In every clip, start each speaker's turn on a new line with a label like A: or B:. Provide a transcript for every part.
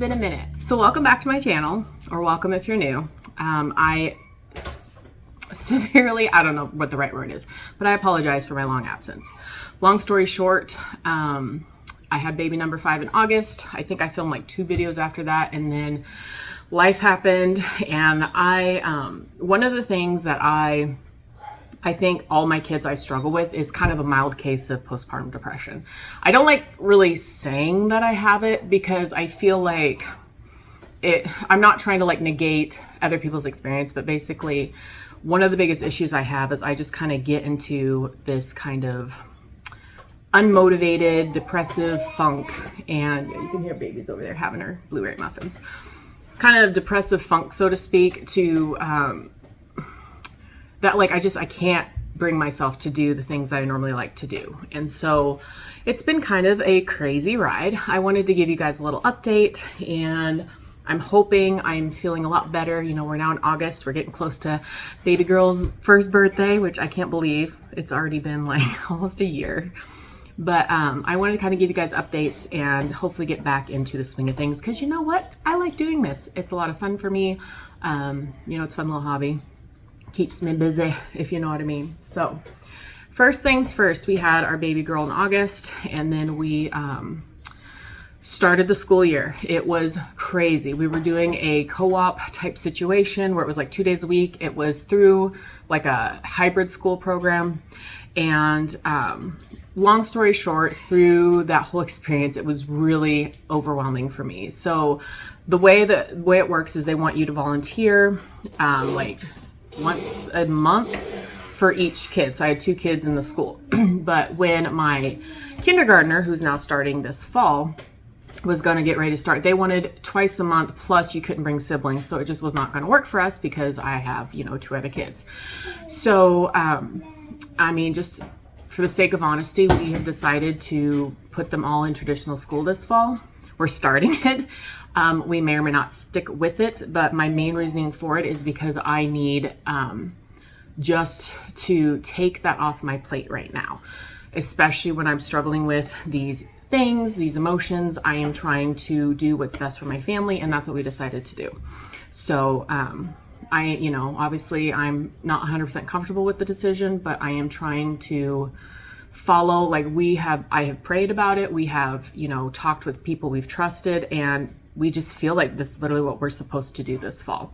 A: been a minute. So welcome back to my channel, or welcome if you're new. I don't know what the right word is, but I apologize for my long absence. Long story short, I had baby number 5 in August. I think I filmed like 2 videos after that, and then life happened, and one of the things that I think all my kids I struggle with is kind of a mild case of postpartum depression. I don't like really saying that I have it because I feel like I'm not trying to like negate other people's experience, but basically one of the biggest issues I have is I just kind of get into this kind of unmotivated, depressive funk, and you can hear babies over there having her blueberry muffins. Kind of depressive funk, so to speak, to that like I can't bring myself to do the things that I normally like to do. And so it's been kind of a crazy ride. I wanted to give you guys a little update, and I'm hoping I'm feeling a lot better. You know, we're now in August. We're getting close to baby girl's first birthday, which I can't believe. It's already been like almost a year. But I wanted to kind of give you guys updates and hopefully get back into the swing of things, because you know what? I like doing this. It's a lot of fun for me. You know, it's a fun little hobby. Keeps me busy, if you know what I mean. So first things first, we had our baby girl in August, and then we started the school year. It was crazy. We were doing a co-op type situation where it was like 2 days a week. It was through like a hybrid school program. And long story short, through that whole experience, it was really overwhelming for me. So the way it works is they want you to volunteer like once a month for each kid. So I had 2 kids in the school. But when my kindergartner, who's now starting this fall, was going to get ready to start, they wanted twice a month, plus you couldn't bring siblings. So it just was not going to work for us because I have, you know, 2 other kids. So I mean, just for the sake of honesty, we have decided to put them all in traditional school this fall. We're starting it. We may or may not stick with it, but my main reasoning for it is because I need just to take that off my plate right now, especially when I'm struggling with these things, these emotions. I am trying to do what's best for my family, and that's what we decided to do. So you know, obviously I'm not 100% comfortable with the decision, but I am trying to follow, like I have prayed about it. We have, you know, talked with people we've trusted, and we just feel like this is literally what we're supposed to do this fall.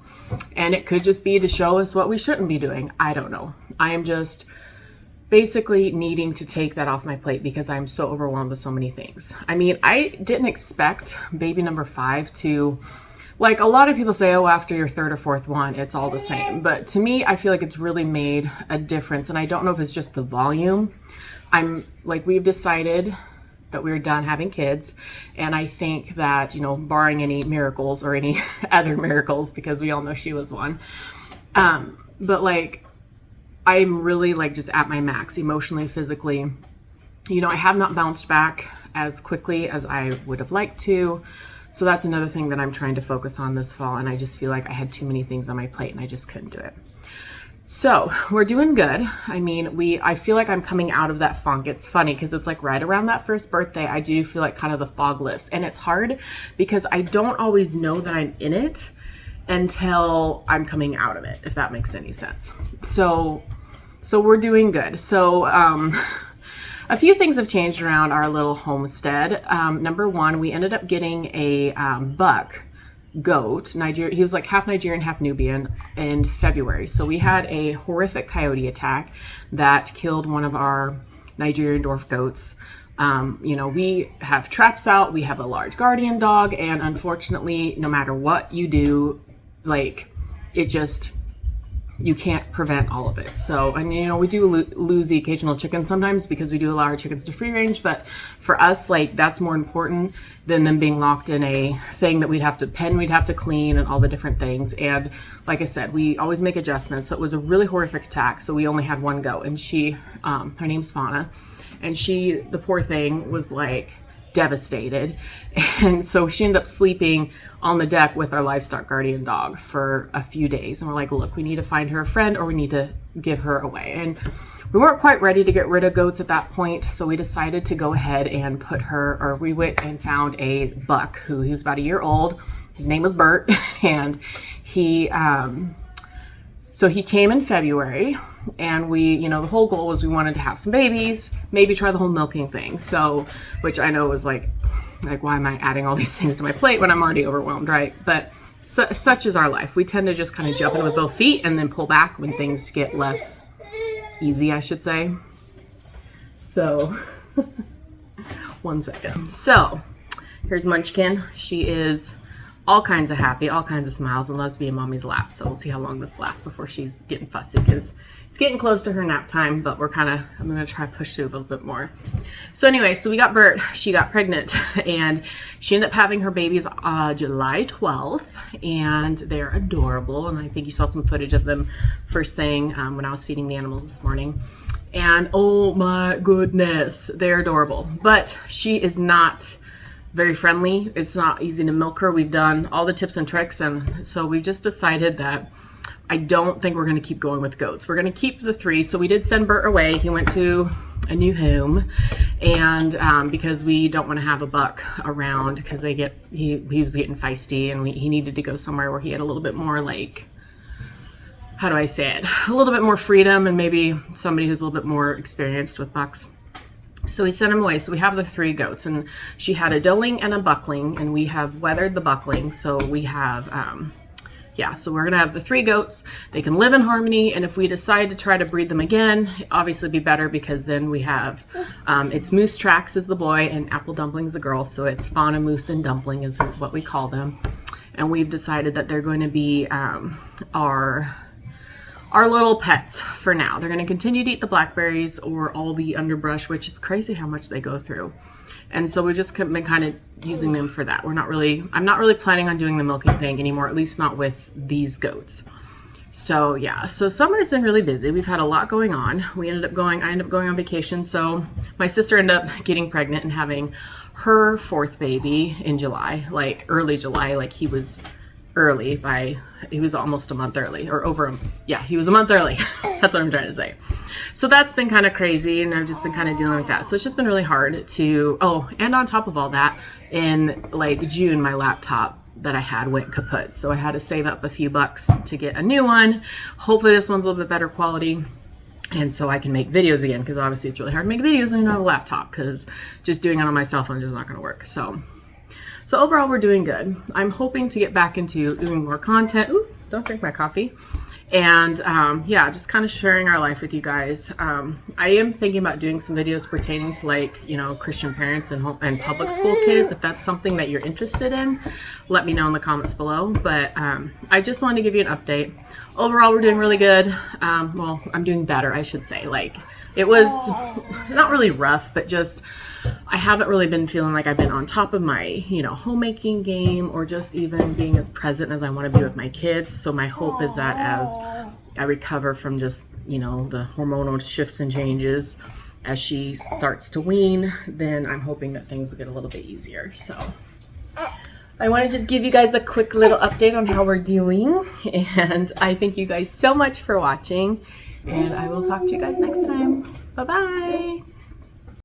A: And it could just be to show us what we shouldn't be doing. I don't know. I am just basically needing to take that off my plate because I'm so overwhelmed with so many things. I mean, I didn't expect baby number 5 to, like a lot of people say, oh, after your 3rd or 4th one, it's all the same. But to me, I feel like it's really made a difference. And I don't know if it's just the volume. We've decided that we're done having kids. And I think that, you know, barring any miracles or any other miracles, because we all know she was one. But like, I'm really like just at my max emotionally, physically. You know, I have not bounced back as quickly as I would have liked to. So that's another thing that I'm trying to focus on this fall. And I just feel like I had too many things on my plate and I just couldn't do it. So we're doing good. I mean, I feel like I'm coming out of that funk. It's funny because it's like right around that first birthday, I do feel like kind of the fog lifts, and it's hard because I don't always know that I'm in it until I'm coming out of it, if that makes any sense. So we're doing good. So, a few things have changed around our little homestead. Number one, we ended up getting a buck goat, Nigeria. He was like half Nigerian, half Nubian, in February. So we had a horrific coyote attack that killed one of our Nigerian dwarf goats. You know, we have traps out, we have a large guardian dog, and unfortunately, no matter what you do, like, it just, you can't prevent all of it. So, and you know, we do lose the occasional chicken sometimes because we do allow our chickens to free range, but for us, like, that's more important than them being locked in a thing that we'd have to clean and all the different things. And like I said, we always make adjustments. So it was a really horrific attack. So we only had one goat, and she, her name's Fauna, and she, the poor thing, was like devastated. And so she ended up sleeping on the deck with our livestock guardian dog for a few days. And we're like, look, we need to find her a friend, or we need to give her away. And we weren't quite ready to get rid of goats at that point, so we decided to go ahead and put her, or we went and found a buck he was about a year old. His name was Bert, and he so he came in February, and we, you know, the whole goal was we wanted to have some babies, maybe try the whole milking thing. So, which I know was like why am I adding all these things to my plate when I'm already overwhelmed, right? But such is our life. We tend to just kind of jump in with both feet and then pull back when things get less easy, I should say. So, one second. So, here's Munchkin. She is all kinds of happy, all kinds of smiles, and loves to be in mommy's lap. So we'll see how long this lasts before she's getting fussy, because it's getting close to her nap time, but I'm gonna try to push through a little bit more. So anyway, so we got Bert. She got pregnant, and she ended up having her babies July 12th, and they're adorable. And I think you saw some footage of them first thing when I was feeding the animals this morning. And oh my goodness, they're adorable. But she is not very friendly. It's not easy to milk her. We've done all the tips and tricks, and so we just decided that I don't think we're going to keep going with goats. We're going to keep the 3. So we did send Bert away. He went to a new home, and because we don't want to have a buck around, because he was getting feisty, and he needed to go somewhere where he had a little bit more, like, how do I say it, a little bit more freedom, and maybe somebody who's a little bit more experienced with bucks. So we sent him away. So we have the 3 goats, and she had a doeling and a buckling, and we have weathered the buckling. So we have, so we're gonna have the 3 goats. They can live in harmony, and if we decide to try to breed them again, obviously it'd be better, because then we have, it's Moose Tracks is the boy and Apple Dumpling is the girl. So it's Fauna, Moose, and Dumpling is what we call them. And we've decided that they're going to be our little pets for now. They're going to continue to eat the blackberries or all the underbrush, which it's crazy how much they go through. And so we've just been kind of using them for that. I'm not really planning on doing the milking thing anymore, at least not with these goats. So yeah, so summer's been really busy. We've had a lot going on. I ended up going on vacation. So my sister ended up getting pregnant and having her 4th baby in July, like early July, like he was almost a month early, or he was a month early. That's what I'm trying to say. So that's been kind of crazy, and I've just been kind of dealing with that. So it's just been really hard to, and on top of all that, in like June, my laptop that I had went kaput. So I had to save up a few bucks to get a new one. Hopefully this one's a little bit better quality, and so I can make videos again, because obviously it's really hard to make videos when you don't have a laptop, because just doing it on my cell phone is just not going to work. So overall, we're doing good. I'm hoping to get back into doing more content. Ooh, don't drink my coffee. And just kind of sharing our life with you guys. I am thinking about doing some videos pertaining to, like, you know, Christian parents and public school kids. If that's something that you're interested in, let me know in the comments below. But I just wanted to give you an update. Overall, we're doing really good. Well, I'm doing better, I should say. Like, it was not really rough, but just I haven't really been feeling like I've been on top of my, you know, homemaking game, or just even being as present as I want to be with my kids. So my hope is that as I recover from just, you know, the hormonal shifts and changes, as she starts to wean, then I'm hoping that things will get a little bit easier. So I want to just give you guys a quick little update on how we're doing, and I thank you guys so much for watching, and I will talk to you guys next time. Bye-bye.